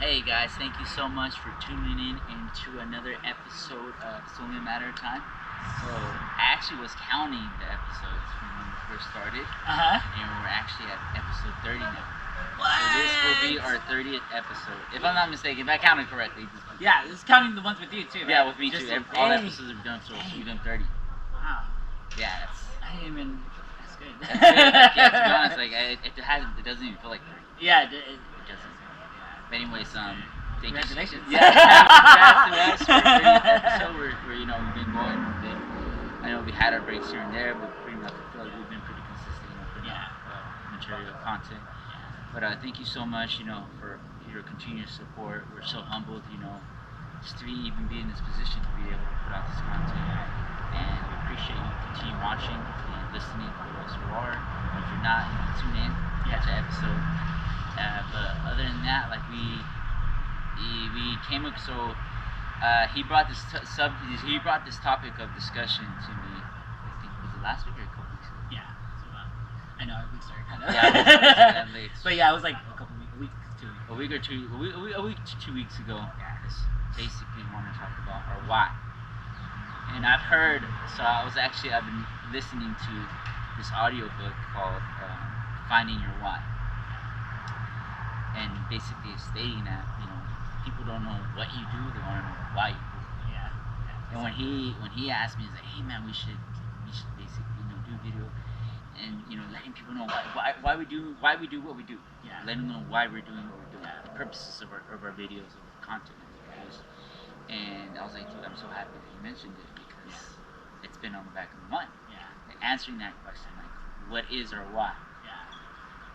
Hey guys, thank you so much for tuning in into another episode of It's Only a Matter of Time. So I actually was counting the episodes from when we first started, and we're actually at episode 30 now. What? So this will be our 30th episode, if I'm not mistaken, if I counted correctly. Yeah, it's counting the ones with you too, right? Yeah, with me Just too. All the episodes we've done, so we've done 30. Wow. Yeah, that's I didn't even. That's good. good. Like, yeah, to be honest, like it doesn't even feel like 30. Yeah, It doesn't. But anyways, thank you. congratulations. Yeah, congrats to us for the episode. We're we've been going. I know we had our breaks here and there, but pretty much I feel like we've been pretty consistent, putting out material, content. But thank you so much, for your continued support. We're so humbled, just to even be in this position to be able to put out this content. And we appreciate you continue watching and listening for those who are. If you're not, tune in, catch an episode. But other than that, like we came up. So he brought this he brought this topic of discussion to me. I think was it last week or a couple weeks ago? Yeah. So, I know we started kind of. Yeah, late. But yeah, it was like a week, 2 weeks. A week to 2 weeks ago. Yeah. Just basically want to talk about our why. And I've heard. So I've been listening to this audiobook called Finding Your Why. And basically it's stating that people don't know what you do, they want to know why you do it. Yeah. And when he asked me, he's like, hey man, we should basically do video and letting people know why we do what we do. Yeah. Let them know why we're doing what we're doing, Yeah. the purposes of our videos, of our content and videos. And I was like, dude, I'm so happy that you mentioned it because it's been on the back of my mind. Yeah. Like, answering that question, like, what is our why?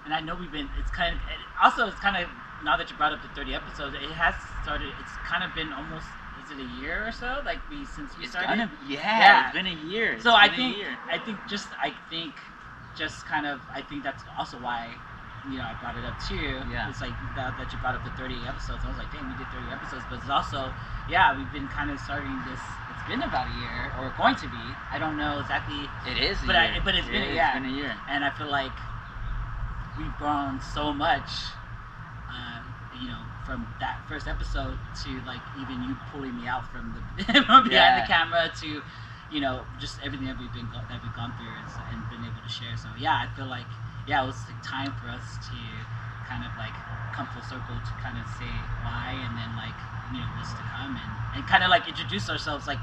And I know it's kind of, now that you brought up the 30 episodes, it has started, it's kind of been almost, is it a year or so? Since we started? It's been a year. So I think that's also why, I brought it up too. Yeah. It's like that you brought up the 30 episodes. I was like, dang, we did 30 episodes, but it's also, we've been kind of starting this, it's been about a year, or going to be. I don't know exactly. It is a but year. But it's been been a year. And I feel like we've grown so much, from that first episode to like even you pulling me out from behind the camera to, just everything that we've gone through and been able to share. So I feel like it was like time for us to kind of like come full circle to kind of say why, and then like what's to come, and kind of like introduce ourselves like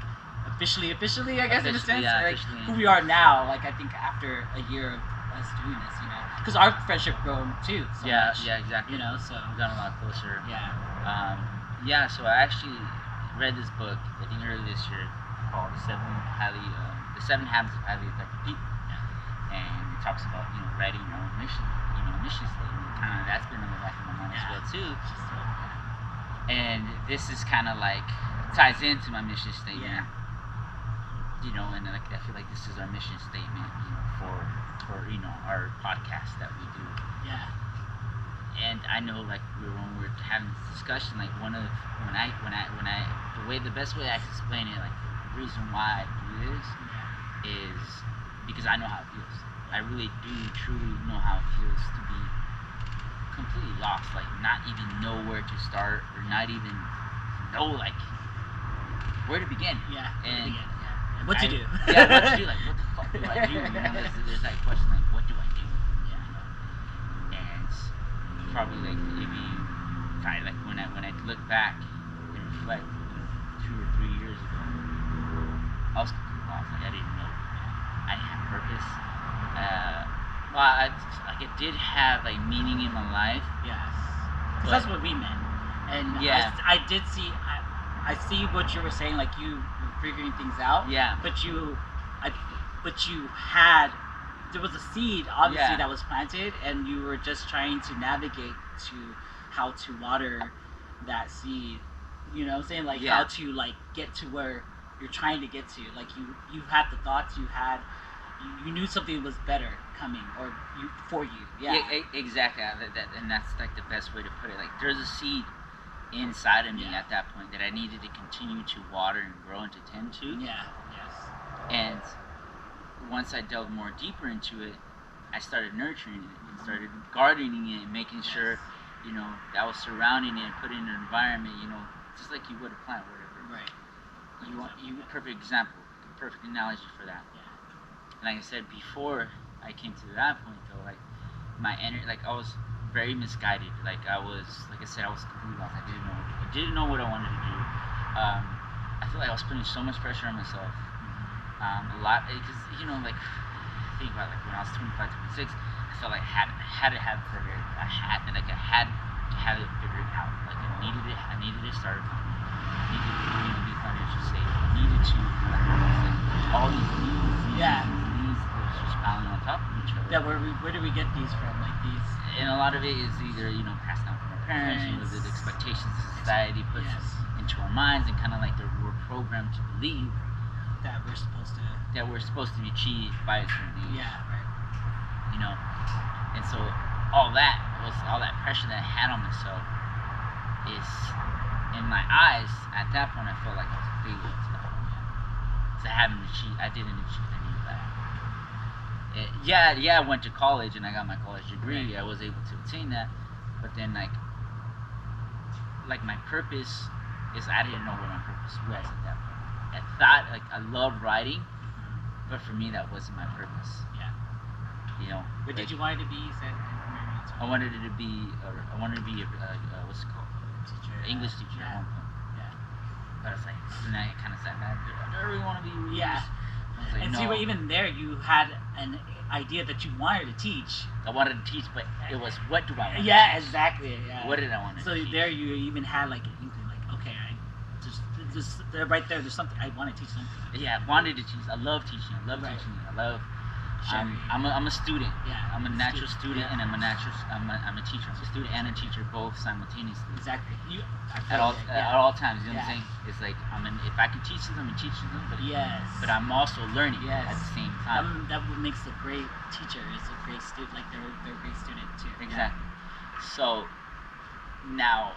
officially, I guess, in a sense, like who we are now. Like I think after a year of us doing this, because our friendship grown too. So much, exactly. So we've gotten a lot closer. Yeah. So I actually read this book I think earlier this year called The Seven Habits of Highly Effective People. Yeah. And it talks about writing your own mission statement. Kind of that's been in the back of my mind as well too. And this is kind of like ties into my mission statement. Yeah. And like I feel like this is our mission statement, for our podcast that we do. Yeah. And I know, like, when we're having this discussion, like, the best way I can explain it, like, the reason why I do this is because I know how it feels. I really do truly know how it feels to be completely lost, like, not even know where to start, or not even know, like, where to begin. Yeah. And what to do. Yeah, what to do, like, what the fuck do I do? There's that question, like, what do I do? And probably like maybe when I look back and reflect 2 or 3 years ago, I was completely lost. Like I didn't know I didn't have purpose. It did have like meaning in my life. Yes, because that's what we meant. And I did see. I see what you were saying. Like you were figuring things out. Yeah. But you had. There was a seed, obviously, that was planted, and you were just trying to navigate to how to water that seed. You know what I'm saying? Like how to like get to where you're trying to get to. Like you had the thoughts, you knew something was better coming, or for you. Yeah, exactly. And that's like the best way to put it. Like there's a seed inside of me at that point that I needed to continue to water and grow and to tend to. Yeah. Yes. And once I delved more deeper into it, I started nurturing it and started gardening it and making sure you know, that was surrounding it, put it in an environment, you know, just like you would a plant, whatever. Right. You perfect example, perfect analogy for that. Yeah. Like I said before, I came to that point though, like my energy, like I was very misguided. Like I said, I was completely lost. I didn't know what I wanted to do. I feel like I was putting so much pressure on myself. A lot, because you know, like think about like when I was 25, 26, I felt like I had to have it figured. I had to have it figured out. Like I needed it. I needed to start. I needed to, you know, be financially stable. I needed to, like all these needs. Yeah. These that was just piling on top of each other. Yeah, where do we get these from? Like these. And a lot of it is either, you know, passed down from our parents, you know, the expectations society puts into our minds, and kind of like we're programmed to believe that we're supposed to be achieved by a certain age. Yeah, right. You know, and so all that pressure that I had on myself is, in my eyes, at that point I felt like I was a failure to that point. So I didn't achieve any of that. I went to college and I got my college degree. Right. I was able to obtain that, but then like my purpose is, I didn't know what my purpose was at that point. I thought, like, I loved writing, but for me that wasn't my purpose. Yeah. You know. What did you want it to be? You said. I wanted it to be. What's it called? Teacher. English teacher at one point. Yeah. But it's like, then I kind of sat back. I don't really want to be. Yeah. Like, and no. see, even there, you had an idea that you wanted to teach. I wanted to teach, but it was, what do I want to teach? Exactly. Yeah. What did I want to teach? So there, you even had like an inkling, like, okay, just right there. There's something I want to teach something. Yeah, I wanted to teach. I love teaching. I love teaching. I love. I'm a student. Yeah. I'm a natural student, and I'm a teacher. I'm a student and a teacher, both simultaneously. Exactly. At all times. You know what I'm saying? It's like if I can teach them, I'm teaching them. But I'm also learning at the same time. That what makes a great teacher is a great student. Like they're a great student too. Exactly. So now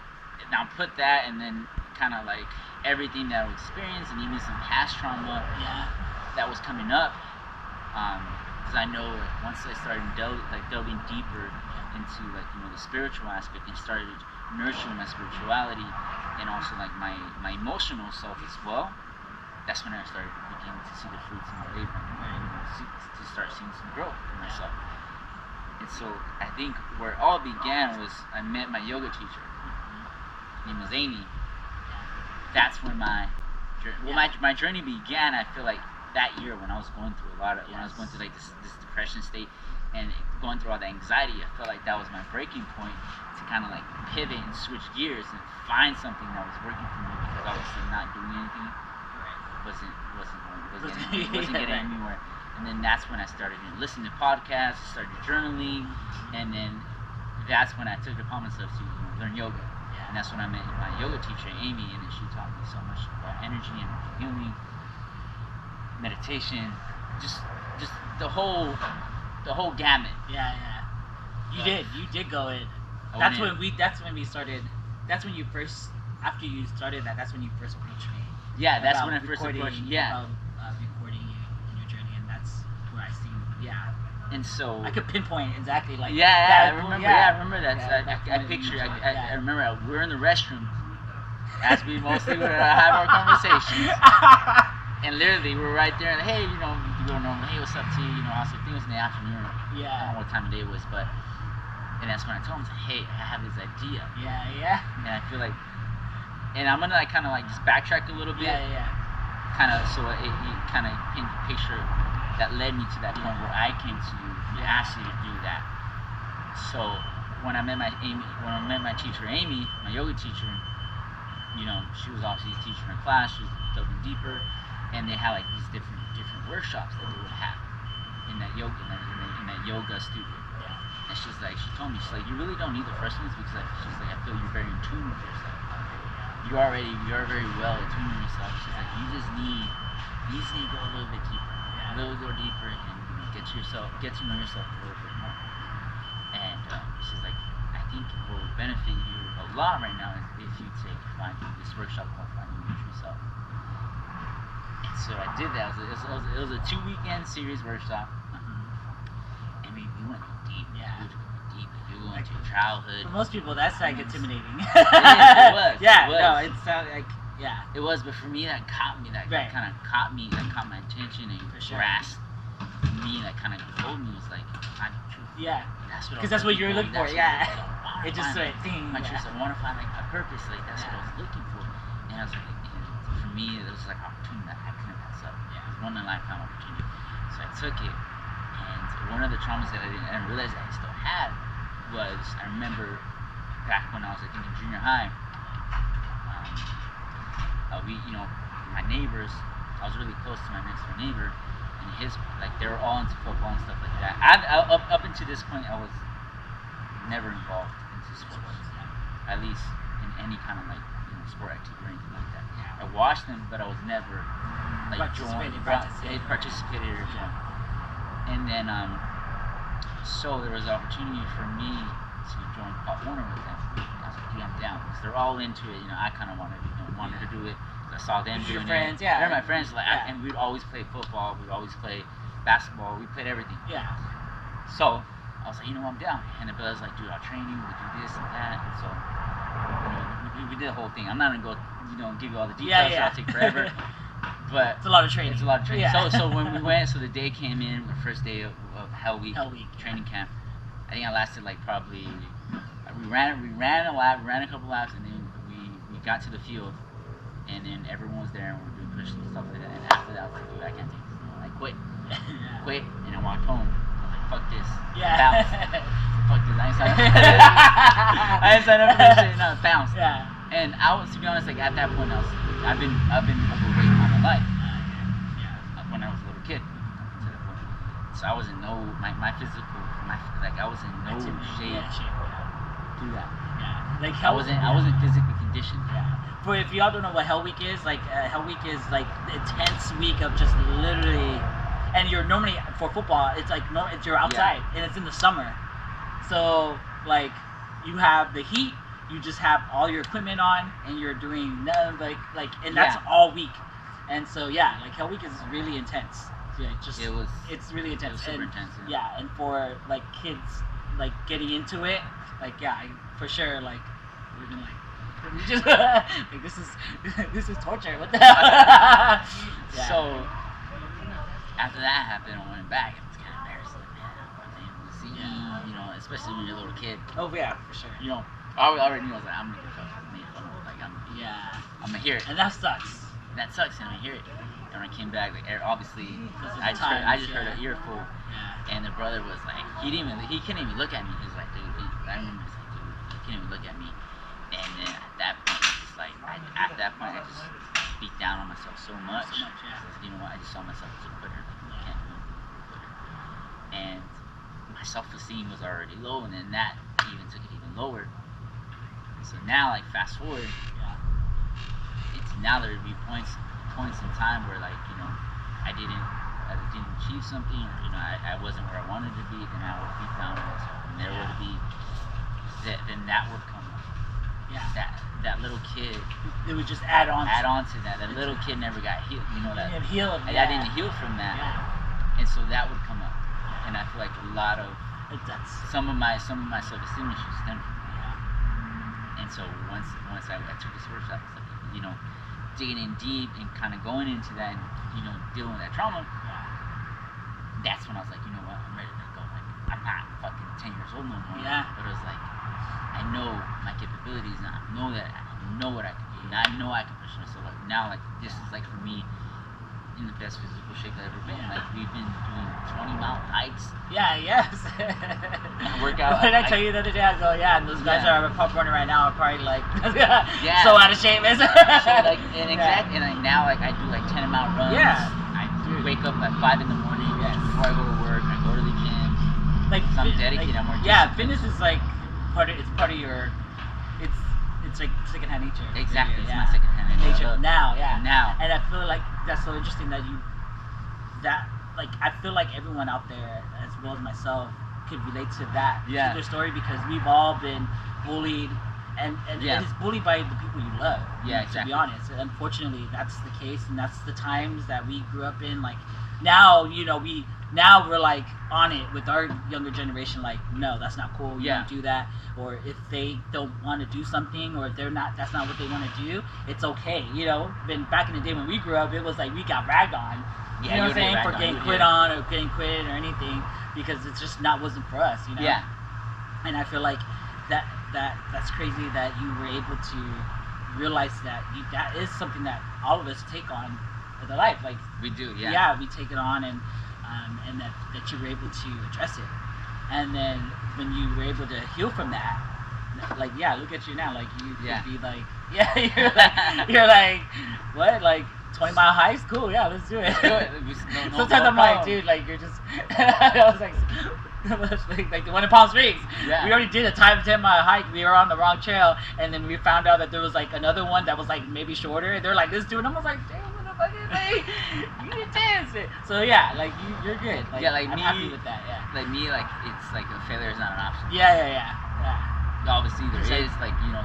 put that, and then kind of like everything that I experienced, and even some past trauma that was coming up. Because I know, like, once I started delving deeper into, like, you know, the spiritual aspect, and started nurturing my spirituality, and also like my emotional self as well, that's when I started beginning to see the fruits of my labor, to start seeing some growth in myself. And so I think where it all began was I met my yoga teacher. Her name was Amy. That's when my journey began. I feel like that year, when I was going through when I was going through like this depression state and going through all the anxiety, I felt like that was my breaking point to kind of like pivot and switch gears and find something that was working for me, because obviously not doing anything wasn't getting anywhere. And then that's when I started listening to podcasts, started journaling, and then that's when I took it upon myself to learn yoga. And that's when I met my yoga teacher, Amy, and she taught me so much about energy and healing, meditation, just the whole gamut. You did go in. That's when we started. That's when you first, after you started that's when you first approached me. That's when I first approached you. Recording you in your journey, and that's where I seen. And so I could pinpoint exactly like. I remember that. I picture. I remember we were in the restroom as we mostly would have our conversations. And literally, we were right there, and hey, you know, you go normal. Hey, what's up to you? You know, I was like, I think it was in the afternoon. I don't know what time of day it was, but. And that's when I told him, hey, I have this idea. And I feel like, and I'm gonna like kind of like just backtrack a little bit. Kind of, so it kind of paint the picture that led me to that point where I came to you and asked you to do that. So when I met my teacher Amy, my yoga teacher, you know, she was obviously a teacher in class. She was delving deeper, and they had like these different workshops that they would have in that yoga studio. And she told me, she's like, you really don't need the first ones, because she's like, I feel you're very in tune with yourself. You are very well in tune with yourself. She's like, you just need to go a little bit deeper, and get to know yourself a little bit more. And she's like, I think what would benefit you a lot right now is if you find this workshop called Finding Your True Self. And so I did that. It was a 2-weekend series workshop. And we went deep. We went into childhood. For most people, that's like intimidating. It was. Yeah, It was. no, it's like, yeah. It was, but for me, that caught me. That Right. kind of caught me. That caught my attention and For sure. grasped me. That kind of told me was like, find your truth. Yeah. That's what. Because that's what you're looking for. That's Yeah. what It just like, like thing. my Yeah. truth. I want to find like a purpose. Like that's what I was looking for. And I was like, and for me, it was like an opportunity that I couldn't pass up. Yeah. It was one in a lifetime opportunity. So I took it. And one of the traumas that I didn't realize that I still had was I remember back when I was like in junior high. My neighbors, I was really close to my next door neighbor, and they were all into football and stuff like that. Up until this point, I was never involved into sports, at least in any kind of sport activity or anything like that. I watched them, but I was never participated or joined. And then, so there was an opportunity for me to join Pop Warner with them. I was like, dude, I'm down because they're all into it. I kind of wanted to do it. I saw them doing friends, it. yeah. They're my friends, and we'd always play football. We'd always play basketball. We played everything. Yeah. So I was like, I'm down. And the brother's like, dude, I'll train you. We'll do this and that. And so, we did the whole thing. I'm not gonna go, give you all the details. Yeah. So I'll take forever. But it's a lot of training. Yeah. So when we went, the day came in, the first day of Hell Week training camp. I think I lasted probably. We ran a lap, ran a couple laps, and then we got to the field. And then everyone was there and we were doing push-ups and stuff like that. And after that, I was like, dude, I can't take this anymore. I quit. Quit. And I walked home. I was like, fuck this. Yeah. Bounce. Fuck this. I ain't signed up for this. I ain't signed up for this shit. No, bounce. Yeah. And to be honest, at that point, I've been overweight all my life. When I was a little kid. Up until that point. So I was in my physical, I was in no shape to do that. Yeah. I wasn't physically conditioned. Yeah. For if y'all don't know what Hell Week is, Hell Week is the intense week of just literally, and you're normally for football, it's you're outside and it's in the summer, so you have the heat, you just have all your equipment on and you're doing and that's all week, and so Hell Week is really intense. It's really intense. It was super intense. Yeah, and for kids getting into it, for sure we've been we just this is torture. What the hell? So after that happened, I went back. It was kind of embarrassing, man. I was able to see especially when you're a little kid. Oh yeah, for sure. I already knew. I was like, I'm gonna get fucked with me. I'm gonna hear it. And that sucks. That sucks, and I hear it. And when I came back, obviously, I just heard an earful. Yeah. And the brother was like, he couldn't even look at me. He was like, dude, I remember he was like, dude, he couldn't even look at me. And then at that point, I just beat down on myself so much. You know what? I just saw myself as a quitter. I can't do it. And my self-esteem was already low, and then that even took it even lower. So now, fast forward, now there would be points in time where I didn't achieve something, or I wasn't where I wanted to be. Then I would beat down on myself, and there would be then that would come up. Yeah. That little kid. It would just add on to that. That little kid never got healed. I didn't heal from that. Yeah. And so that would come up, and I feel like a lot of some of my self-esteem issues stem from that. Yeah. And so once I took this workshop, digging in deep and kind of going into that and dealing with that trauma. That's when I was like, you know what, I'm ready to go. I'm not fucking 10 years old no more. Yeah. But it was I know my capabilities, and I know what I can do, and I know I can push myself. Now, this is for me in the best physical shape I've ever been. We've been doing 20-mile hikes. Yeah, yes. Workout. What did I tell you the other day? I go, and those guys that are pop running right now are probably so out of shape. Exactly. And now I do 10-mile runs. Yeah. I wake up at 5 in the morning before I go to work. I go to the gym. So I'm dedicated. I'm more disciplined. Yeah, fitness is part of your. It's like secondhand nature. Exactly, it's my secondhand nature. Now. And I feel like that's so interesting that I feel like everyone out there, as well as myself, could relate to that particular story, because we've all been bullied, and it's bullied by the people you love. Yeah, exactly. To be honest, unfortunately, that's the case, and that's the times that we grew up in. Now, we now we're like on it with our younger generation, like, no, that's not cool, you don't do that. Or if they don't want to do something, or if that's not what they want to do, it's okay, you know. Then back in the day when we grew up, it was like we got ragged on, you know what I'm saying, for getting quit on or getting quit or anything, because it's just wasn't for us, you know. Yeah. And I feel like that's crazy that you were able to realize that that is something that all of us take on in the life, like we do, we take it on, and that you were able to address it. And then when you were able to heal from that, like, look at you now, like you could be like, you're like what, like 20 Mile High, cool, let's do it. Sometimes I'm like, dude, like you're just I was like the one in Palm Springs. We already did a 10 mile hike. We were on the wrong trail, and then we found out that there was like another one that was like maybe shorter. They're like, this dude, and I was like, damn, like, you did chance it. So like you're good. Like, I'm happy with that. Like me, like it's like a failure is not an option. Obviously there is like, you know,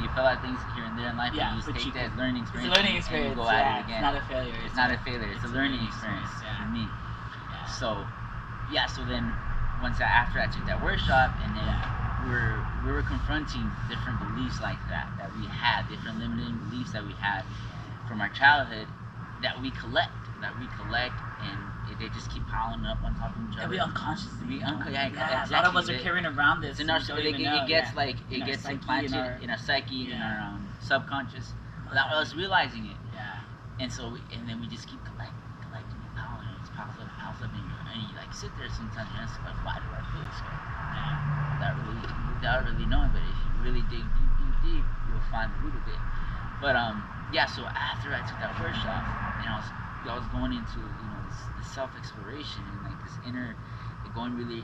you fell at things here and there in life, and you just take that as learning experience. It's a learning experience. And you go at it again. It's not a failure. It's not a failure. It's a learning experience for me. So then once after I took that workshop, and then we were confronting different beliefs like that we had, different limiting beliefs that we had from our childhood that we collect, and they just keep piling up on top of each other. And we unconsciously. Exactly. A lot of us are carrying around this. In our, it gets implanted in our psyche, in our subconscious, without us realizing it. And so, and then we just keep collecting it, piles up, and you like sit there sometimes and ask, like, why do I feel this way? Without really knowing, but if you really dig deep, you'll find the root of it. But so after I took that workshop, and I was going into, you know, this self-exploration, and like this inner, going really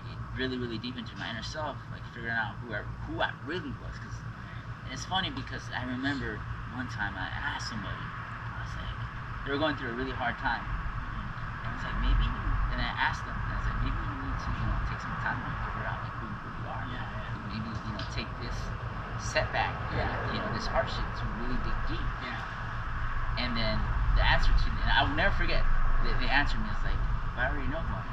deep into my inner self, like figuring out who I really was. And it's funny because I remember one time I asked somebody, I was like, they were going through a really hard time, and I was like, and I asked them, and I was like, maybe you need to, you know, take some time to figure out like who you are. Maybe, you know, take this setback, you know, this hardship to really dig deep. And then the answer to me, and I will never forget, the answer to me is like, I already know who I am.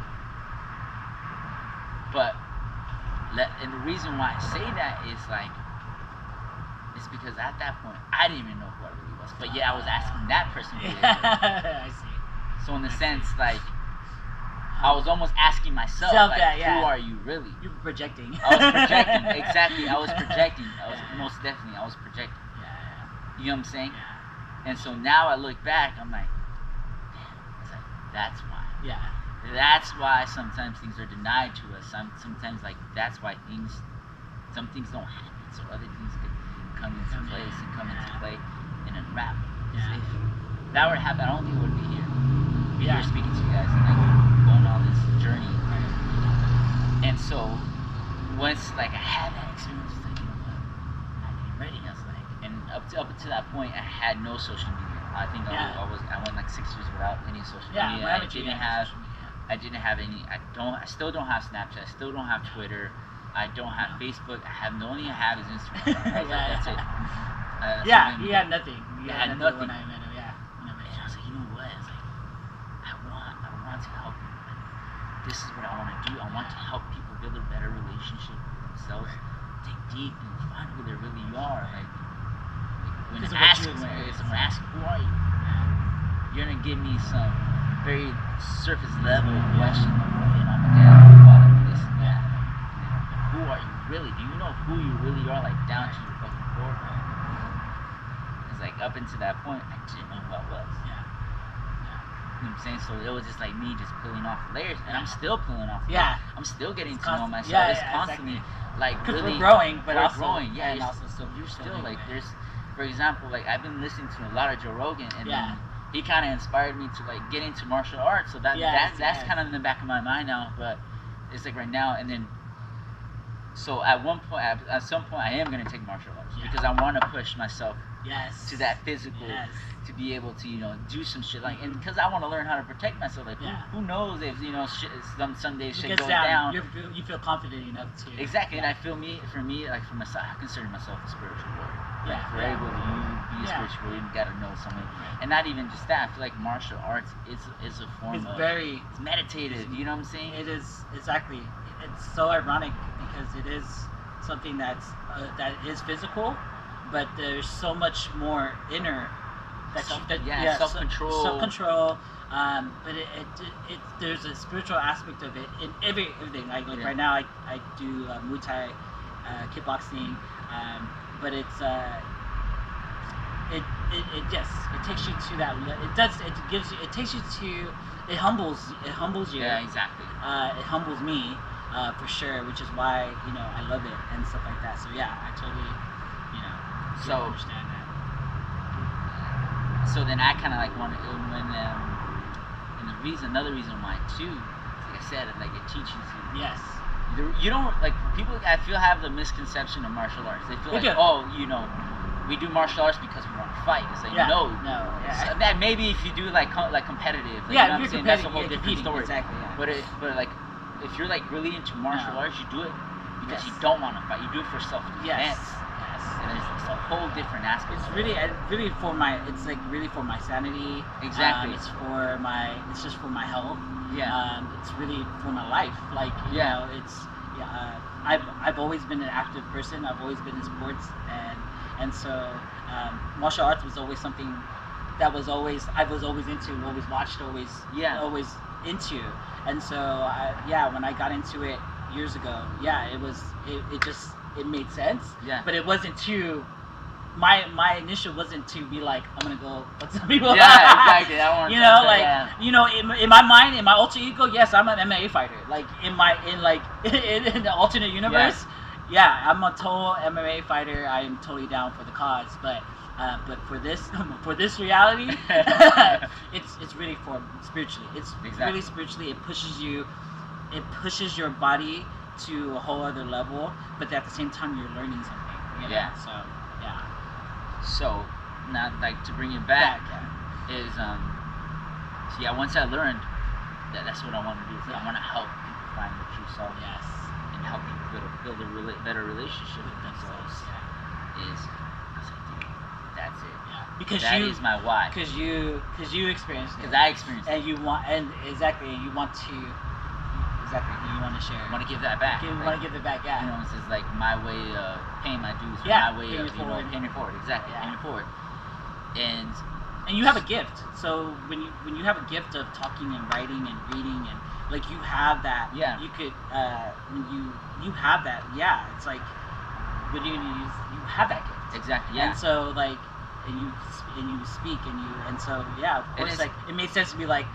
And the reason why I say that is like, it's because at that point I didn't even know who I really was. But I was asking that person who they were. I see. So in the sense, like, I was almost asking myself, like, who are you really? You were projecting. I was projecting, exactly. I was projecting. Most definitely, I was projecting. You know what I'm saying? And so now I look back, I'm like, damn, it's like, that's why. That's why sometimes things are denied to us. Sometimes, like, that's why some things don't happen, so other things could come into place and come into play and unravel. If that were to happen, I don't think I would be here. Here speaking to you guys and like going on this journey. And so once like I had that experience, like, you know what, I ain't ready. I was like, and up to that point, I had no social media. I think I went like 6 years without any social media. I didn't have any. I still don't have Snapchat. I still don't have Twitter. I don't have Facebook. The only I have is Instagram. That's it. You had nothing. You had nothing. When I met him. And I was like, you know what? It's like, I want to help you. Like, this is what I want to do. I want to help people build a better relationship with themselves. Dig deep and find who they really are. Like when someone asks, who are you? You're gonna give me some very surface level question. You know, I'm a dad, this and that. Who are you really? Do you know who you really are? Like down to your fucking core. It's like up until that point, I didn't know who I was. You know what I'm saying? So it was just like me just peeling off layers, and I'm still peeling off layers. I'm still getting to know myself. It's constantly like really we're growing, but we're also growing. and also still You're still like there's, for example, like I've been listening to a lot of Joe Rogan, and then he kind of inspired me to like get into martial arts. So that's kind of in the back of my mind now. But it's like right now, and then. So at some point, I am gonna take martial arts because I want to push myself to that physical, to be able to, you know, do some shit like, and because I want to learn how to protect myself. Like who knows if, you know, some days shit goes down. You feel confident enough to. Exactly, and I feel for me like for myself, I consider myself a spiritual warrior. For able to be spiritual. You gotta know something, and not even just that. I feel like martial arts is a form It's of very it's meditative. You know what I'm saying? It is exactly. It's so ironic because it is something that is physical, but there's so much more inner. Self-control. Self-control. But there's a spiritual aspect of it in everything. Like right now, I do Muay Thai, kickboxing, but it takes you to that. It takes you to. It humbles you. Yeah, exactly. It humbles me for sure, which is why I love it and stuff like that. So yeah, I totally understand that. So then I kind of like wanted and another reason why too, like I said, like it teaches you. Yes. You don't like people. I feel have the misconception of martial arts. They feel we do martial arts because we want to fight. It's like no. Yeah. So that maybe if you do like competitive, like, yeah, you know what I'm saying, that's a whole different story. Exactly. Yeah. But like if you're like really into martial arts, you do it because you don't want to fight. You do it for self-defense. Yes. And it's a whole different aspect. It's really for my. It's like really for my sanity. Exactly. It's just for my health. Yeah. It's really for my life. Like you know, I've always been an active person. I've always been in sports, and so martial arts was always something that I was always into, always watched, always into. And so when I got into it years ago, it made sense. Yeah. But it wasn't too. My initial wasn't to be like, I'm gonna go fuck some people. Yeah, exactly. I want in my mind, in my alter ego, yes, I'm an MMA fighter. Like in the alternate universe, I'm a total MMA fighter. I am totally down for the cause. But for this reality, it's really for spiritually. It's really spiritually. It pushes your body to a whole other level, but at the same time you're learning something. Yeah. So yeah. So now, like to bring it back, is once I learned that's what I want to do. I want to help people find their true self. Yes. And help people build a better relationship with themselves. That's it. Yeah. Because that is my why. Because you experienced it. Because I experienced it. And you want you want to. Exactly. You want to share. I want to give that back. You want to give it back, yeah. You know, it's just like my way of paying my dues. Yeah. My way of paying it forward. Exactly. Yeah. Paying it forward. And you have a gift. So when you have a gift of talking and writing and reading and like you have that. Yeah. You could when you have that. Yeah. It's like when you have that gift. Exactly. Yeah. And so like and you speak and so yeah. Of course, like it made sense to be like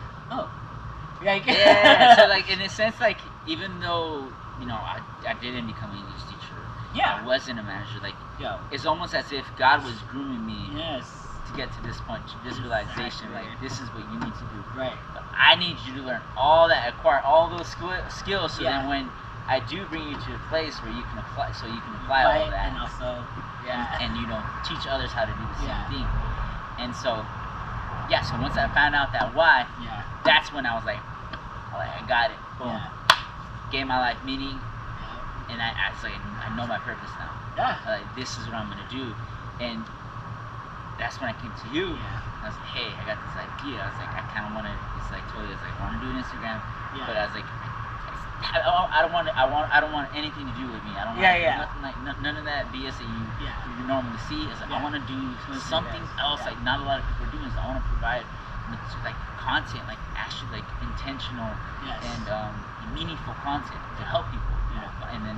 So like in a sense, like even though I didn't become an English teacher, I wasn't a manager. Like it's almost as if God was grooming me to get to this point, to this realization. Like this is what you need to do. Right. But I need you to learn all that, acquire all those skills, so then when I do bring you to a place where you can apply, all that, and also and teach others how to do the same thing. And so so once I found out that why, that's when I was like, I got it. Boom. Gave my life meaning, and I know my purpose now. Like this is what I'm gonna do, and that's when I came to you. I was like, hey, I got this idea. I was like, I kind of want to. It's like totally. I was like, I want to do an Instagram, but I was like, I don't want anything to do with me. I don't want nothing like none of that BS that you normally see. It's like I want to do something else like not a lot of people are doing. So I want to provide like content, like actually like intentional and meaningful content to help people. And then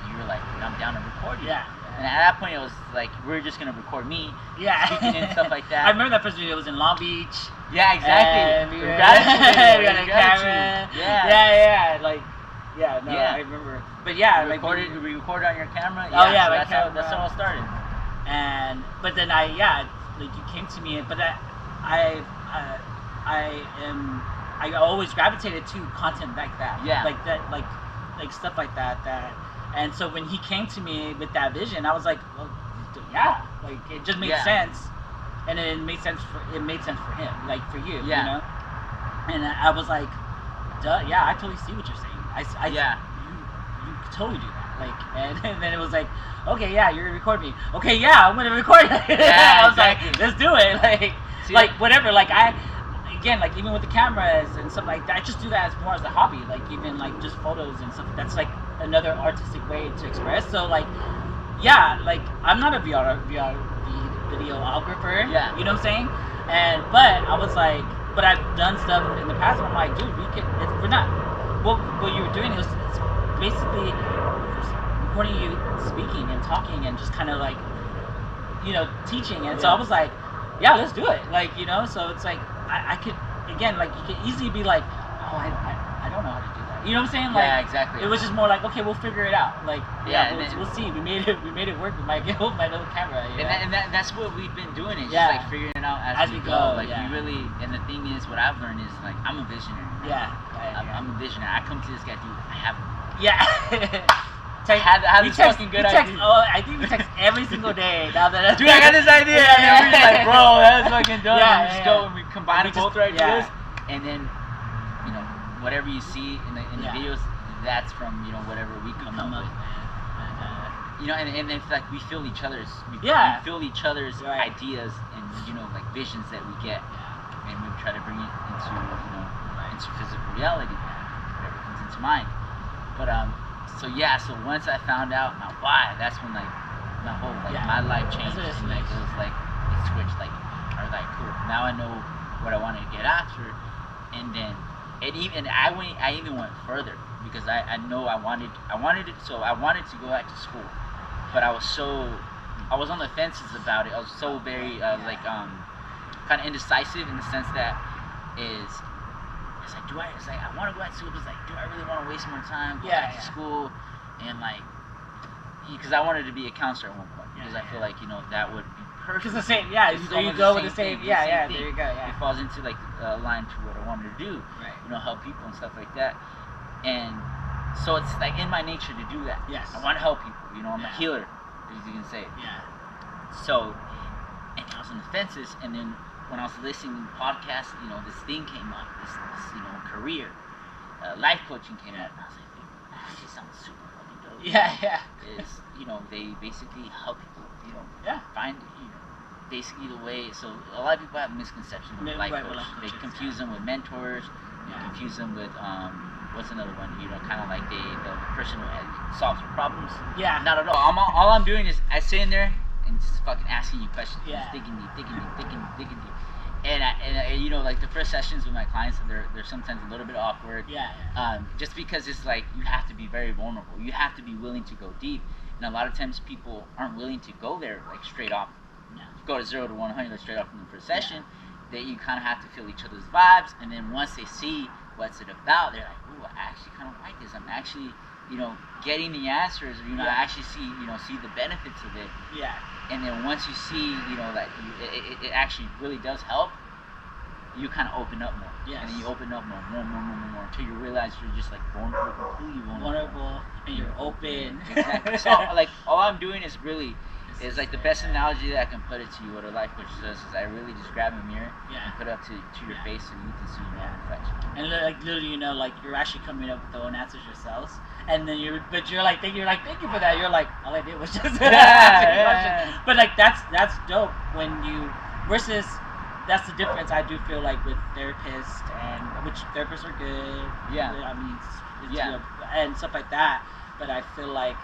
you were like, I'm down to record you. And at that point, it was like we're just gonna record me speaking and stuff like that. I remember that first video. It was in Long Beach. Yeah, exactly. And we got a camera. I remember. But we recorded on your camera. That's how it all started. But then you came to me, but I always gravitated to content like that. Like that, like stuff like that. And so when he came to me with that vision, I was like, well, like it just made sense, and it made sense for him, like for you, you know. And I was like, duh, I totally see what you're saying. You totally do that. Like, and then it was like, okay, yeah, you're gonna record me. Okay, yeah, I'm gonna record. Yeah, I was exactly. like, let's do it. Like, See, like whatever. Like again, like even with the cameras and stuff like that, I just do that as more as a hobby. Like even like just photos and stuff. That's like another artistic way to express. So like, yeah, like I'm not a VR videographer. Yeah. You know what I'm saying? But I was like, but I've done stuff in the past, and I'm like, dude, we're not. What you were doing is it's basically recording you speaking and talking and just kind of like, teaching. And so I was like, yeah, let's do it. Like, so it's like I could, again, like you could easily be like, oh, I don't know how to do that. You know what I'm saying? Like, yeah, exactly. It was just more like, okay, we'll figure it out. Like, we'll see. We made it work with my little camera. And that's what we've been doing. Is Yeah. just like figuring it out as we go. Like yeah. we really, and the thing is, what I've learned is like I'm a visionary. Yeah. I'm a visionary. I come to this guy, dude. I have. Yeah. Have this fucking good idea. I think we text every single day now that dude, I got this idea. Yeah. And then we're just like, bro, that's fucking dope. Yeah, and we just go and we combine both our ideas, and then whatever you see in the videos, that's from whatever we come up with. And it's like we feel each other's we feel each other's ideas and like visions that we get, and we try to bring it into into physical reality, whatever comes into mind. But so once I found out my why, that's when like my whole my life changed. And, like it was like it switched. Like I was like, cool, now I know what I wanted to get after. And then I even went further because I know I wanted it. So I wanted to go back to school, but I was on the fences about it. I was so very kind of indecisive in the sense that I want to go back to school, but it's like, do I really want to waste more time going back to school? And like, because I wanted to be a counselor at one point, because I feel like that would be perfect. Because the same, there you go with the same, there you go, It falls into like line to what I wanted to do, right? Help people and stuff like that. And so it's like in my nature to do that. Yes. I want to help people. I'm a healer, as you can say. Yeah. So, and I was on the fences, and then when I was listening to podcasts, this thing came up, this career, life coaching came up, and I was like, that just sounds super fucking dope. Yeah. Is they basically help people, find basically the way. So a lot of people have misconceptions with life coaches. They confuse them with mentors. They confuse them with what's another one? Kind of like the person who solves your problems. Yeah. Not at all. All I'm doing is I sit in there and just fucking asking you questions. Yeah. Just digging deep. And like the first sessions with my clients, they're sometimes a little bit awkward. Yeah. Just because it's like you have to be very vulnerable. You have to be willing to go deep. And a lot of times people aren't willing to go there like straight off. No. Go to 0 to 100 straight off from the first session. That you kind of have to feel each other's vibes, and then once they see what's it about, they're like, ooh, I actually kind of like this. I'm actually, getting the answers. I actually see the benefits of it. Yeah. And then once you see, that it actually really does help, you kind of open up more. Yes. And then you open up more until you realize you're just like completely vulnerable. And you're open. Exactly. So like all I'm doing is really. It's like the best analogy that I can put it to you. What a life coach does is I really just grab a mirror and put it up to your face, and you can see your own reflection. And like literally, like you're actually coming up with the own answers yourselves, and then you're like, thank you for that. You're like, all I did was just question. But like that's dope when you versus. That's the difference I do feel like with therapists, and which therapists are good. Yeah. I mean, and stuff like that. But I feel like.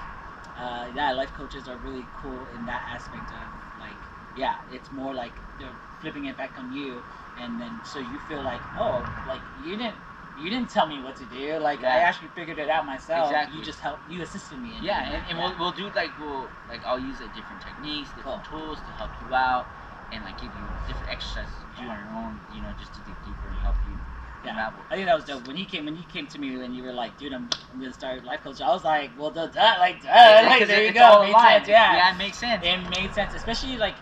Life coaches are really cool in that aspect of like, it's more like they're flipping it back on you, and then so you feel like, oh, like you didn't tell me what to do, like I actually figured it out myself. Exactly. You just assisted me. We'll do I'll use different techniques, different tools to help you out, and like give you different exercises to do on your own, just to dig deeper and help you. Yeah, I think that was dope. When you came to me and you were like, dude, I'm gonna start life coach. I was like, well, duh, like there you go. It made sense. Yeah, it makes sense. It made sense, especially like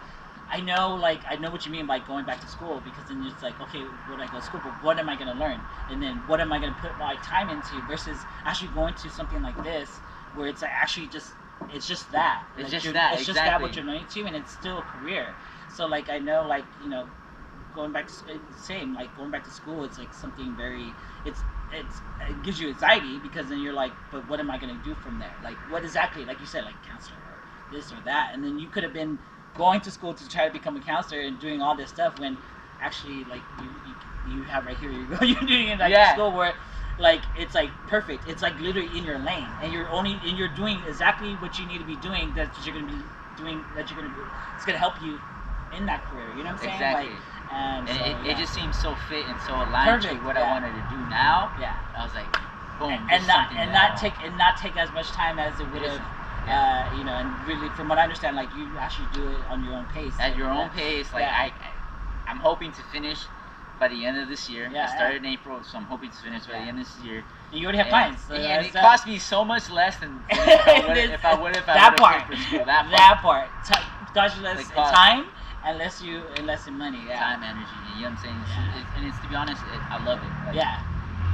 I know what you mean by going back to school, because then it's like, okay, when I go to school, but what am I gonna learn? And then what am I gonna put my time into versus actually going to something like this where it's like actually it's just that. It's just that what you're learning to, and it's still a career. So like I know going back to same like going back to school. It's like something very it's it gives you anxiety because then you're like, but what am I gonna do from there? Like what exactly? Like you said, like counselor or this or that, and then you could have been going to school to try to become a counselor and doing all this stuff when actually like you have right here you're doing it like school where like it's like perfect. It's like literally in your lane, and you're doing exactly what you need to be doing. That you're gonna be doing. That you're gonna be. It's gonna help you in that career. You know what I'm saying? Exactly. Like, and so, it just seems so fit and so aligned to what I wanted to do now. Yeah. I was like, boom. And not take as much time as it would have. You know, and really, from what I understand, like you actually do it on your own pace. At your own pace, like I'm hoping to finish by the end of this year. I started in April, so I'm hoping to finish by the end of this year. And you already have clients. So and it cost me so much less than if I would have paid for school. That part. Cost you less time and less in money. Yeah. Time, energy. You know what I'm saying? And it's to be honest, I love it. Like,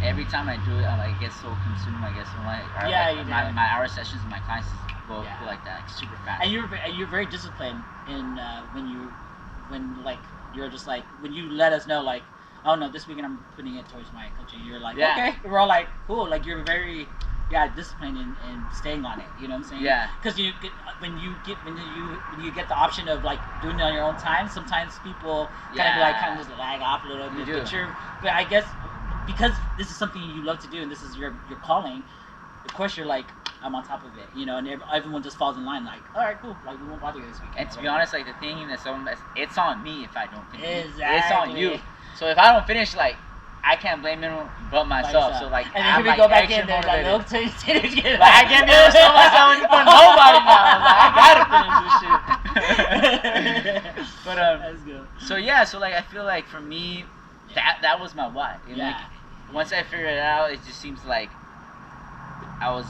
every time I do it, I get so consumed. I guess my hour sessions with my clients go like that, like super fast. And you're very disciplined in when like you're just like when you let us know like, oh no, this weekend I'm putting it towards my coaching. You're like, okay, we're all like, cool. Like you're very disciplined in staying on it. You know what I'm saying? Yeah. Because when you get the option of like doing it on your own time, sometimes people kind of just lag off a little bit. But I guess because this is something you love to do and this is your calling, of course you're like, I'm on top of it, you know, and everyone just falls in line like, all right, cool, like we won't bother you this weekend. And to be honest, like the thing that's it's on me if I don't finish. Exactly. It's on you. So if I don't finish, like I can't blame anyone but myself. So like, and then here we go back in there, like, I can't be able to tell myself in front of nobody now. Like, I gotta finish this shit. But that's good. So yeah, so like I feel like for me, that was my why. And like once I figured it out, it just seems like I was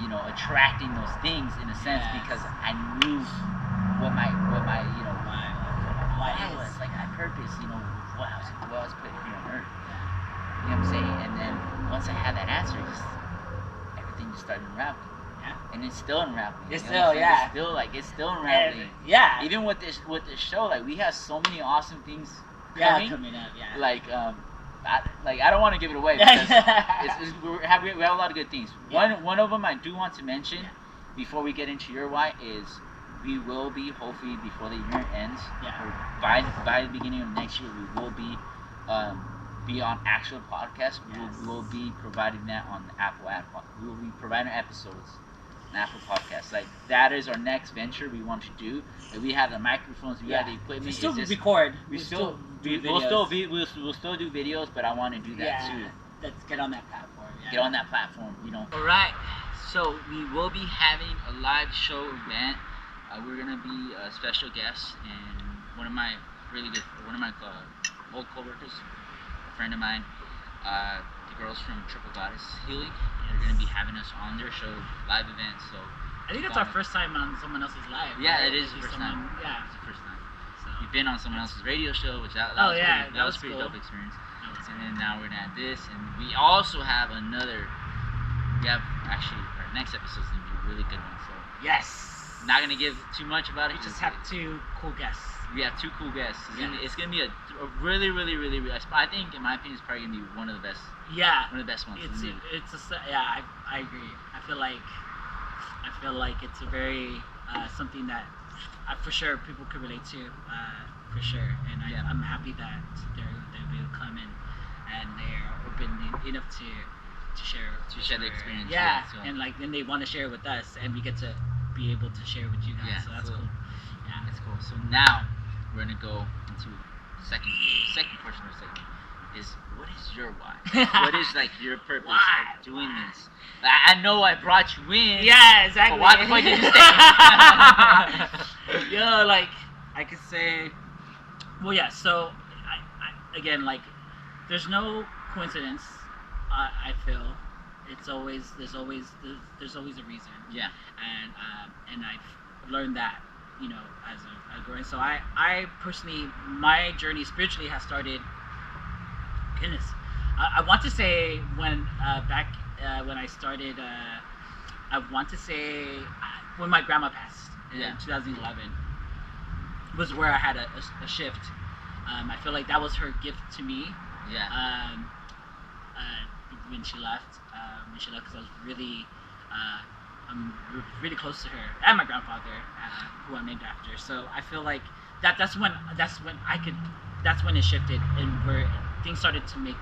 you know, attracting those things in a sense because I knew what my you know why it was, like my purpose, you know, what I was put here on earth. You know what I'm saying? And then once I had that answer, everything just started unraveling. Yeah. And it's still unraveling. It's still it's still unraveling. And, even with this show, like we have so many awesome things coming up. Yeah. Like I don't want to give it away because we have a lot of good things. One of them I do want to mention before we get into your why is we will be hopefully before the year ends or by the beginning of next year we will be on actual podcasts. We will be providing that on Apple. We will be providing episodes on Apple Podcasts. Like that is our next venture we want to do. Like, we have the microphones, we have the equipment. We still record. We'll still do videos, but I want to do that too. Let's get on that platform. Yeah. Get on that platform, you know. All right, so we will be having a live show event. We're gonna be a special guest and one of my old coworkers, a friend of mine, the girls from Triple Goddess Healing. They're gonna be having us on their show, live event. So I think it's our first time on someone else's live. Yeah, right? It is the first time. Yeah, it's the first time. So we've been on someone else's radio show, which that was pretty dope experience. And then now we're gonna have this, and we also have another. We have actually our next episode's gonna be a really good one. So yes. Not gonna give too much about it. We just have two cool guests. We have two cool guests. It's gonna be a really, really, really, really. I think, in my opinion, it's probably gonna be one of the best. Yeah. One of the best ones. I agree. I feel like it's a very something that for sure people could relate to, for sure. And I'm happy that they'll be able to come in and they're open enough to share the experience. Yeah. And like then they want to share it with us, and we get to be able to share with you guys. Yeah, so that's cool. Yeah, that's cool. So now we're gonna go into the second portion of the segment. Is what is your why? What is like your purpose of doing this? I know I brought you in. Yeah, exactly. But why the fuck did you stay? Yo, like I could say, well, yeah. So I again, like, there's no coincidence. I feel there's always a reason. Yeah. And I've learned that, you know, as a growing. So I personally, my journey spiritually has started. Goodness, I want to say when when I started. I want to say when my grandma passed in 2011 was where I had a shift, I feel like that was her gift to me. Yeah. When she left, because I was really, I'm really close to her and my grandfather, who I'm named after. So I feel like that's when that's when it shifted and where things started to make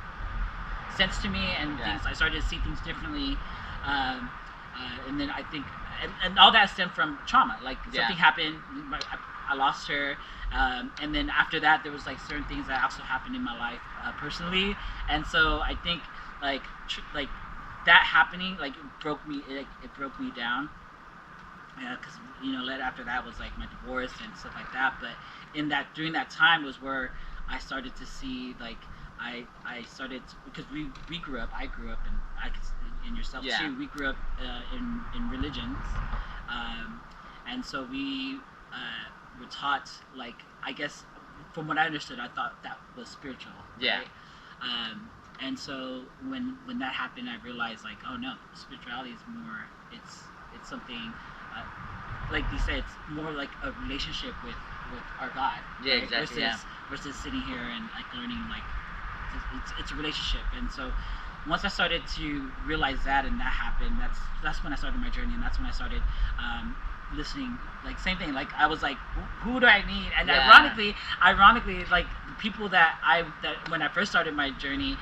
sense to me, and I started to see things differently. And then I think, and all that stemmed from trauma. Like something happened, I lost her, and then after that there was like certain things that also happened in my life personally, and so I think like that happening like it broke me down. Because right after that was like my divorce and stuff like that. But during that time was where I started to see like I started because I grew up and yourself too. We grew up in religions, and so we were taught like I guess from what I understood, I thought that was spiritual. Yeah. Right? And so when that happened, I realized like, oh no, spirituality is more. It's something. Like you said, it's more like a relationship with our God. Yeah, right? exactly. Versus sitting here and like learning like it's a relationship. And so once I started to realize that and that happened, that's when I started my journey, and that's when I started listening. Like same thing. Like I was like, who do I need? And ironically, like the people that when I first started my journey.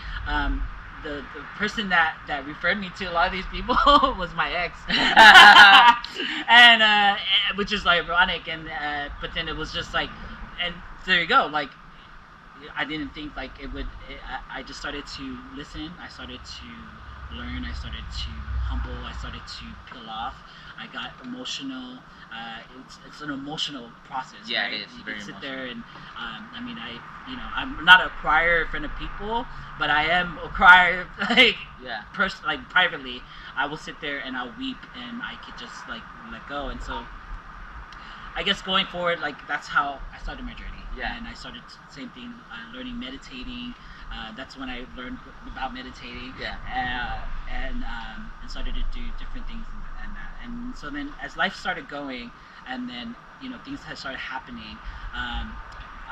The person that referred me to a lot of these people was my ex, and which is like ironic, and but then it was just like, and there you go. Like I didn't think like it would. I just started to listen. I started to learn. I started to humble. I started to peel off. I got emotional. It's an emotional process. Yeah, right? it is. You Very can sit emotional. there and I mean I'm not a crier in front of people, but I am a crier like like privately. I will sit there and I'll weep and I could just like let go. And so I guess going forward, like that's how I started my journey. Yeah. And I started same thing, learning meditating. That's when I learned about meditating. Yeah. And started to do different things and that. And so then as life started going, and then things had started happening.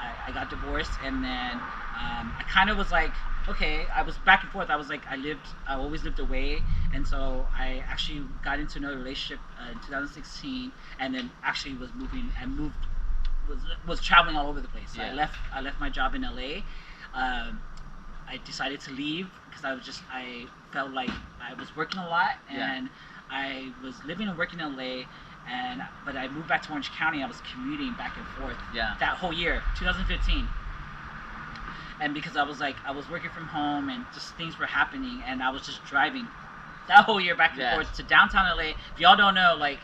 I got divorced, and then I kind of was like, okay, I was back and forth. I was like, I always lived away, and so I actually got into another relationship in 2016, and then actually was traveling all over the place. So Yeah. I left my job in LA. I decided to leave because I felt like I was working a lot, and I was living and working in LA. But I moved back to Orange County. I was commuting back and forth that whole year, 2015. And because I was working from home and just things were happening, and I was just driving that whole year back and forth to downtown LA. If y'all don't know, like,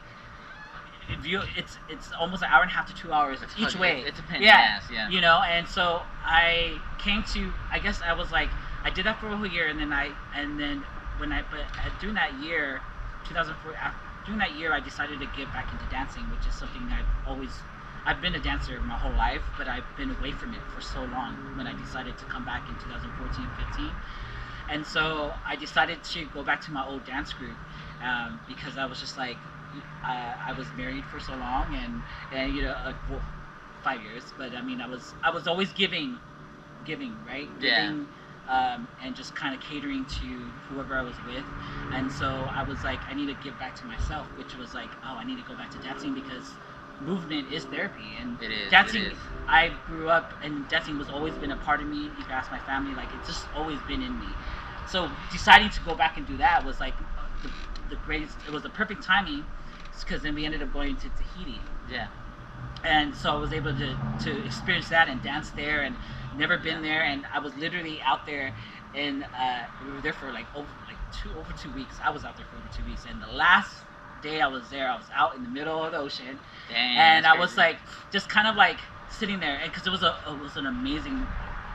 it's almost an hour and a half to 2 hours each way. It's a pain in the ass, And so I came to. I guess I was like, I did that for a whole year, and then during that year, 2004. During that year, I decided to get back into dancing, which is something I've been a dancer my whole life, but I've been away from it for so long when I decided to come back in 2014, 15. And so I decided to go back to my old dance group because I was just like, I was married for so long and 5 years, but I mean, I was always giving, right? Giving, and just kind of catering to whoever I was with. And so I was like, I need to give back to myself, which was like, oh, I need to go back to dancing because movement is therapy. And it is, dancing, it is. I grew up and dancing was always been a part of me. You can ask my family, like it's just always been in me. So deciding to go back and do that was like the greatest, it was the perfect timing because then we ended up going to Tahiti. Yeah. And so I was able to experience that and dance there, and never been there. And I was literally out there, and we were there for over 2 weeks. I was out there for over 2 weeks, and the last day I was there, I was out in the middle of the ocean. Dang, and I was like, just kind of like sitting there, and because it was an amazing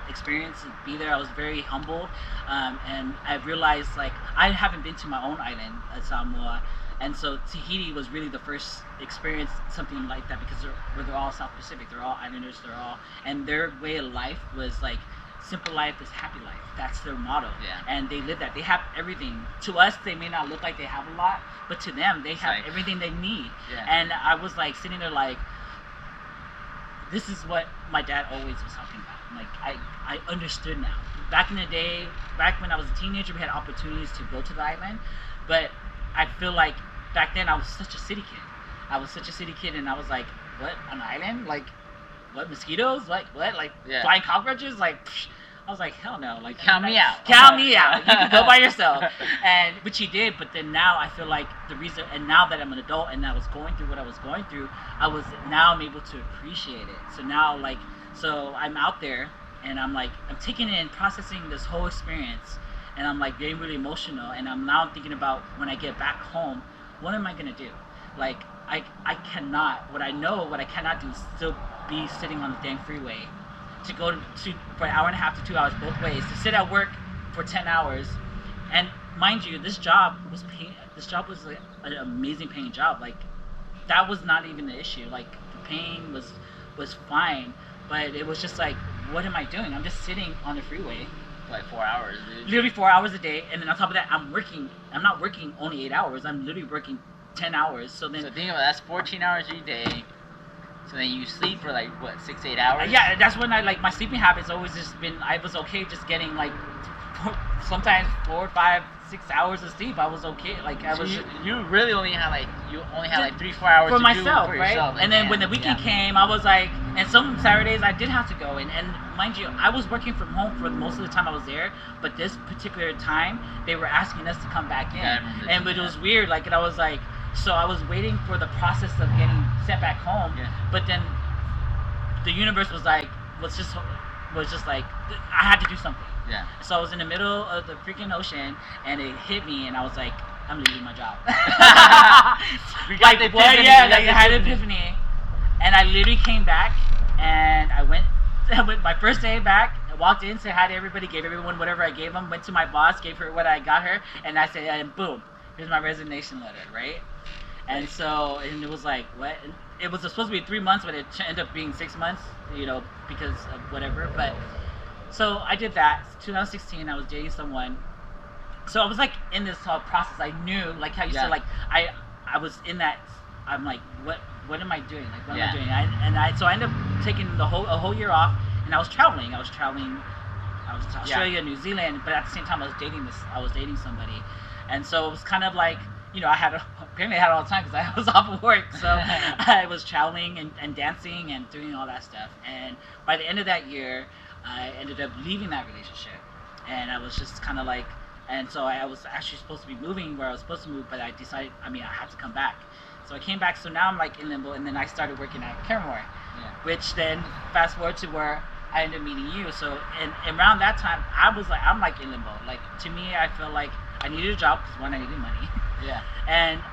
experience to be there. I was very humbled, and I realized like I haven't been to my own island, Samoa. And so Tahiti was really the first experience something like that because they're all South Pacific. They're all islanders. And their way of life was like, simple life is happy life. That's their motto. Yeah. And they live that. They have everything. To us, they may not look like they have a lot, but to them, they have everything they need. Yeah. And I was like sitting there like, this is what my dad always was talking about. Like I understood now. Back in the day, back when I was a teenager, we had opportunities to go to the island, but I feel like back then I was such a city kid. I was such a city kid, and I was like, what, an island? Like, what, mosquitoes? Like, what? Like, flying cockroaches? Like, psh. I was like, hell no. Like, count me out. Count me out. You can go by yourself. And which he did, but then now I feel like the reason, and now that I'm an adult and I was going through what I was going through, I'm able to appreciate it. So now, like, so I'm out there and I'm like, I'm taking in, processing this whole experience, and I'm like getting really emotional, and I'm now thinking about when I get back home, what am I gonna do? Like, I cannot, what I cannot do is still be sitting on the dang freeway to go for an hour and a half to 2 hours both ways, to sit at work for 10 hours. And mind you, this job was like an amazing paying job. Like, that was not even the issue. Like, the pain was fine, but it was just like, what am I doing? I'm just sitting on the freeway like 4 hours, dude. Literally 4 hours a day, and then on top of that, I'm not working only 8 hours. I'm literally working 10 hours. So think about that's 14 hours a day. So then you sleep for like what, 6-8 hours? Yeah, that's when I like my sleeping habits always just been. I was okay just getting like sometimes 4, 5, 6 hours of sleep. I was okay. Like I was. You really only had like 3-4 hours for to myself, do for right? yourself. And then when the weekend came, I was like, and some Saturdays I did have to go. And mind you, I was working from home for most of the time I was there. But this particular time, they were asking us to come back in, and it was weird. Like, and I was like. So I was waiting for the process of getting sent back home, but then the universe was just like I had to do something. Yeah. So I was in the middle of the freaking ocean, and it hit me, and I was like, I'm leaving my job. Like what? Yeah, like I had an epiphany, and I literally came back, and I went my first day back. I walked in, said hi to everybody, gave everyone whatever I gave them, went to my boss, gave her what I got her, and I said, and boom, here's my resignation letter, right? And so, and it was like, what? It was supposed to be 3 months, but it ended up being 6 months, because of whatever. But, so I did that. 2016, I was dating someone. So I was like in this whole process. I knew, like how you said, like, I was in that, I'm like, what am I doing? Like, what am I doing? So I ended up taking a whole year off, and I was traveling. I was to Australia, New Zealand, but at the same time I was dating somebody. And so it was kind of like, I had it all the time because I was off of work. So I was traveling and dancing and doing all that stuff. And by the end of that year, I ended up leaving that relationship. And I was just kind of like, and so I was actually supposed to be moving where I was supposed to move, but I decided, I had to come back. So I came back. So now I'm like in limbo, and then I started working at Caremore, which then fast forward to where I ended up meeting you. So and around that time, I'm like in limbo. Like, to me, I feel like I needed a job because, one, I needed money. Yeah.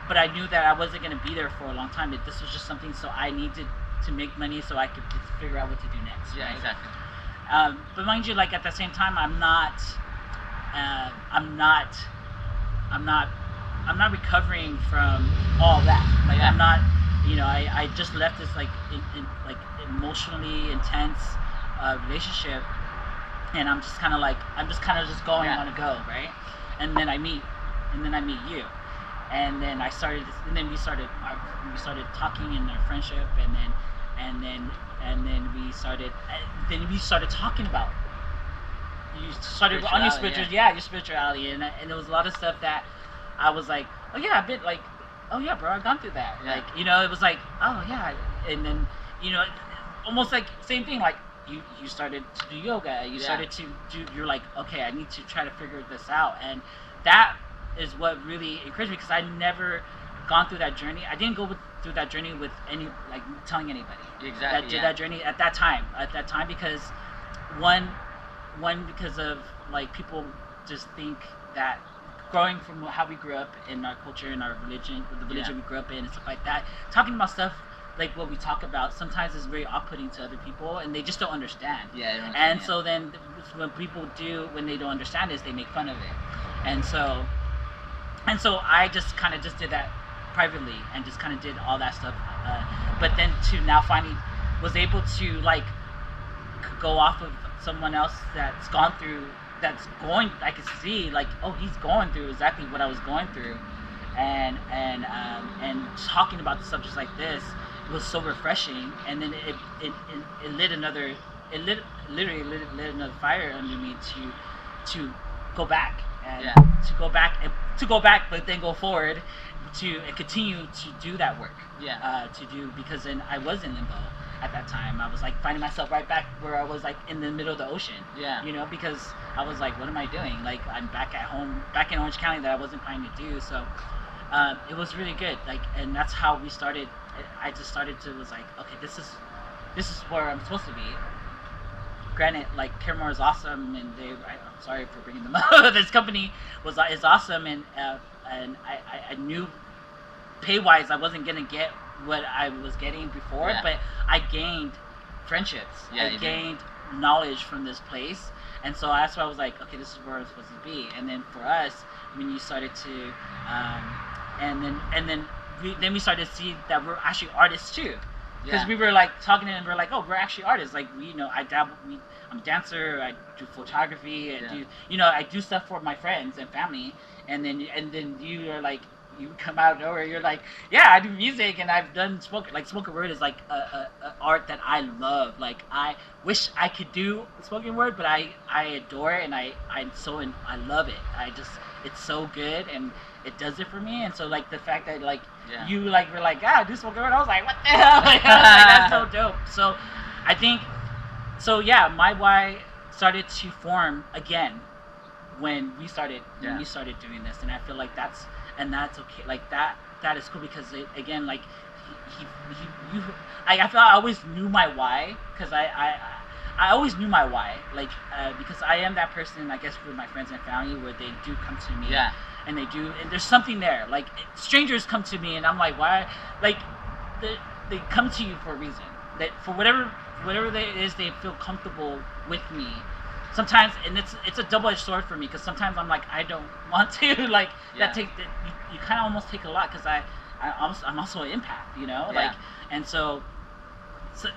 But I knew that I wasn't gonna be there for a long time. This was just something, so I needed to make money so I could just figure out what to do next. Yeah, right? exactly. But mind you, like at the same time, I'm not recovering from all that. Like I'm not, I just left this like like emotionally intense relationship, and I'm just kind of just going on a go, right? And then I meet you, and then we started talking in our friendship, and then we started talking about. You started on your your spirituality, and there was a lot of stuff that I was like, oh yeah, a bit like, oh yeah, bro, I've gone through that. Yeah. Like, it was like, oh yeah, and then almost like same thing. Like you started to do yoga, you started to do. You're like, okay, I need to try to figure this out, and that is what really encouraged me because I never gone through that journey. I didn't go through that journey with any telling anybody. Exactly. That journey at that time because one because of like people just think that growing from how we grew up in our culture and our religion, the religion we grew up in and stuff like that, talking about stuff like what we talk about sometimes is very off-putting to other people, and they just don't understand. So then when they don't understand this, they make fun of it. And so I just kind of just did that privately and just kind of did all that stuff. But then to now finally was able to like go off of someone else I could see like, oh, he's going through exactly what I was going through, and talking about the subjects like this was so refreshing, and then it lit another, it lit literally lit another fire under me to go back and to go back, but then go forward to continue to do that work. To do, because then I was in limbo at that time. I was like finding myself right back where I was, like in the middle of the ocean. You know, because I was like, what am I doing? Like, I'm back at home, back in Orange County, that I wasn't planning to do. So it was really good. Like, and that's how we started. I just started to was like, okay, this is where I'm supposed to be. Granted, like, Caramore is awesome, and I'm sorry for bringing them up. This company is awesome, and I knew pay wise I wasn't gonna get what I was getting before, but I gained friendships. I gained knowledge from this place, and so that's why I was like, okay, this is where I'm supposed to be. And then for us, when you started to, and then we started to see that we're actually artists too, because we were like talking and we're like, oh, we're actually artists. Like, we, you know, I'm a dancer, I do photography, I do stuff for my friends and family, and then you are like, you come out of nowhere, you're like, yeah, I do music, and I've done spoken word is like a art that I love. Like, I wish I could do spoken word, but I adore it, and I love it. It's so good, and it does it for me. And so, like, the fact that, like, you, like, were like, I do spoken word, I was like, what the hell? Like, I was like, that's so dope. So I think, so yeah, my why started to form again when we started doing this, and I feel like that's okay. Like, that is cool, because it, again, like, I feel I always knew my why, because I always knew my why, like, because I am that person, I guess, with my friends and family, where they do come to me, and and there's something there. Like, strangers come to me, and I'm like, why? Like, they come to you for a reason. That for whatever it is, they feel comfortable with me. Sometimes, and it's a double-edged sword for me, because sometimes I'm like, I don't want to, like, you kind of almost take a lot, because I'm also an empath, you know, like, and so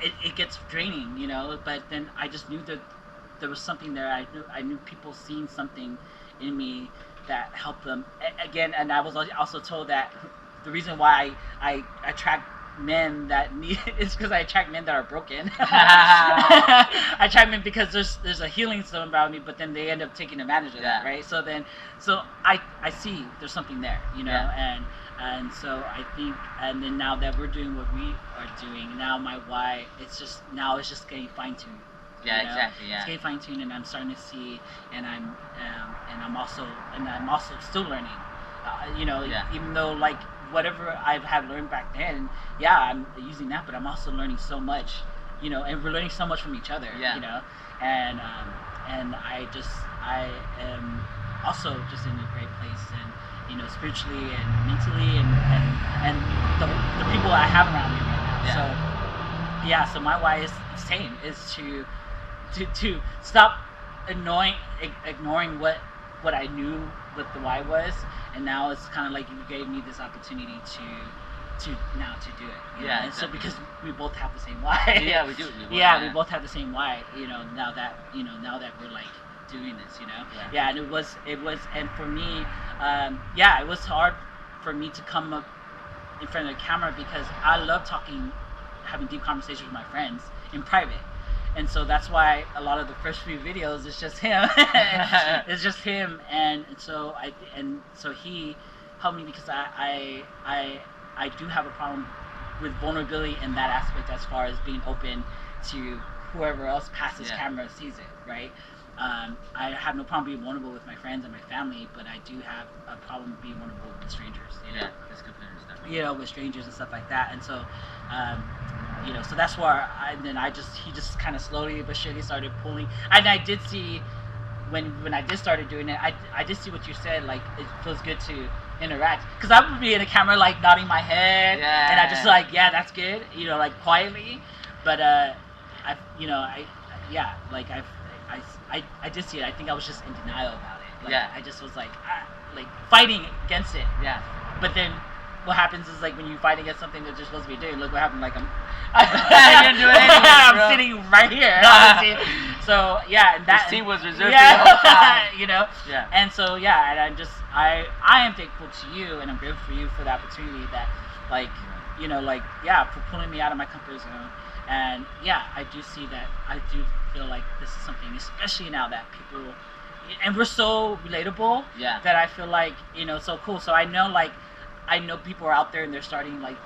it gets draining, you know. But then I just knew that there was something there. I knew people seeing something in me that helped them again. And I was also told that the reason why I attract men that need is because I attract men that are broken. I attract men because there's a healing zone about me, but then they end up taking advantage of that, right? So I see there's something there, you know, and so I think, and then now that we're doing what we are doing, now my why, it's just getting fine-tuned. Exactly. It's getting fine-tuned, and I'm starting to see, and I'm also still learning. Even though, like, whatever I've had learned back then, I'm using that, but I'm also learning so much, you know, and we're learning so much from each other, you know, and I am also just in a great place, and, you know, spiritually and mentally, and the people I have around me right now. So my why is the same, is to stop ignoring what I knew what the why was, and now it's kind of like you gave me this opportunity to do it. And so, because we both have the same why. We do. We both have the same why. You know, now that we're like doing this, you know. And it was, and for me, it was hard for me to come up in front of the camera, because I love having deep conversations with my friends in private. And so that's why a lot of the first few videos is just him. It's just him, and so he helped me, because I do have a problem with vulnerability in that aspect, as far as being open to whoever else passes camera sees it, right? I have no problem being vulnerable with my friends and my family, but I do have a problem being vulnerable with strangers. You know? That's completely understandable. You know, with strangers and stuff like that, and so. So that's where he just kind of slowly but surely started pulling. And I did see, when I did started doing it, I did see what you said, like, it feels good to interact. Because I would be in the camera, like, nodding my head, and I just like, that's good, you know, like, quietly. But I did see it. I think I was just in denial about it. Like, I just was like fighting against it. But then what happens is, like, when you fight against something that you're supposed to be doing, look what happened. Like, you're doing anything, I'm sitting right here. So and that seat was reserved for you the whole time. You know. And so and I am thankful to you, and I'm grateful for you for the opportunity that, like, you know, like, yeah, for pulling me out of my comfort zone. And yeah, I do see that. I do feel like this is something, especially now that people, and we're so relatable, Yeah. that I feel like, you know, so cool. So I know people are out there and they're starting like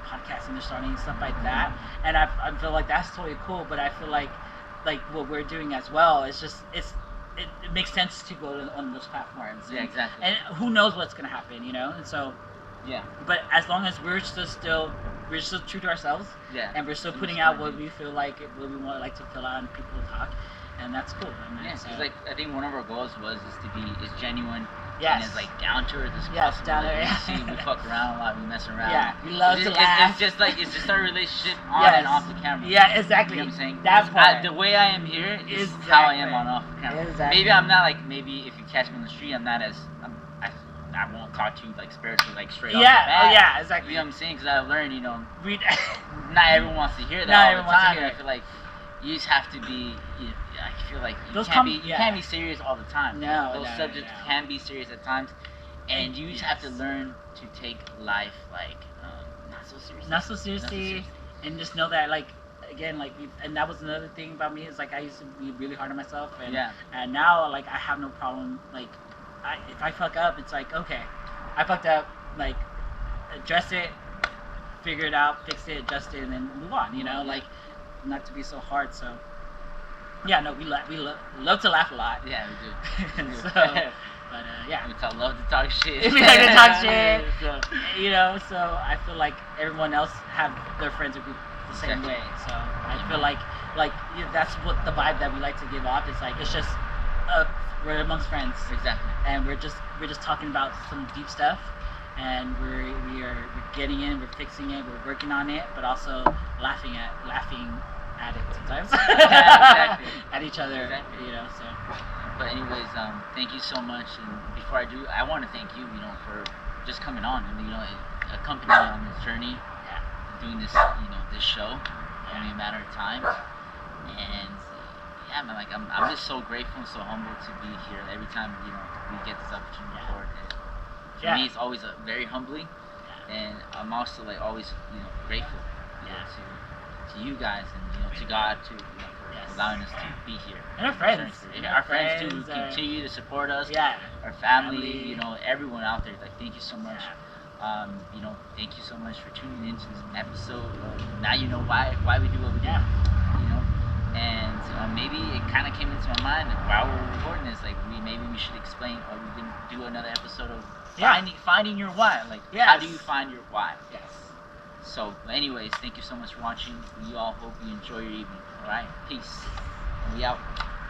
podcasts and they're starting stuff like that, and I feel like that's totally cool. But I feel like what we're doing as well, it's just it makes sense to go on those platforms. Yeah, exactly. And who knows what's gonna happen, you know? And so, yeah. But as long as we're still true to ourselves, Yeah. and we're still putting out what we feel like, what we want like to fill out, and people talk, and that's cool. Yeah, because like I think one of our goals is to be genuine. Yes. And as like down to earth as Yes, possible. down like, there. you see, we fuck around a lot, we mess around. Yeah, we love to laugh. It's just our relationship on Yes. and off the camera. Yeah, exactly. You know what I'm saying? That's part. The way I am here is how I am on off the camera. Exactly. Maybe I'm not like, maybe if you catch me on the street, I'm not as, I won't talk to you like spiritually, like straight off the bat. Oh yeah, exactly. You know what I'm saying? Because I've learned, you know, We, not everyone wants to hear that Not all everyone the wants to time. hear I it. feel like you just have to be. I feel like you Those can't yeah. can't be serious all the time. No, those no, subjects no. can be serious at times, and you just have to learn to take life like not so seriously. Not so seriously, and just know that like. Again, like, and that was another thing about me, is like I used to be really hard on myself, and now like I have no problem. Like, if I fuck up, it's like, okay, I fucked up. Like, address it, figure it out, fix it, adjust it, and then move on. You know, like, not to be so hard. So, yeah, no, we love to laugh a lot. Yeah, we do. So, but yeah, we love to talk shit. we like to talk shit. So, You know, so I feel like everyone else have their friends group the same way. So I feel like that's what the vibe that we like to give off. It's like, it's just we're amongst friends. Exactly. And we're just talking about some deep stuff, and we're getting in, we're fixing it, we're working on it, but also laughing at it sometimes. Yeah, exactly. At each other, Exactly. you know. So. But anyways, thank you so much. And before I do, I want to thank you, you know, for just coming on and, you know, accompanying me on this journey, doing this, you know, this show. Only a matter of time. And yeah, man, like I'm just so grateful and so humbled to be here every time, you know, we get this opportunity to record. For me, it's always very humbling, and I'm also like always, you know, grateful, you know, to you guys and, you know, to God too, you know, for allowing us to be here. And our friends. Our friends too, who continue to support us. Yeah. Our family, you know, everyone out there. Like, thank you so much. You know, thank you so much for tuning into this episode. Now you know why we do what we do. You know, and maybe it kind of came into my mind that while we're recording this, like maybe we should explain, or we can do another episode of finding your why. Like, how do you find your why? Yes. So, anyways, thank you so much for watching. We all hope you enjoy your evening. All right, peace. And we out.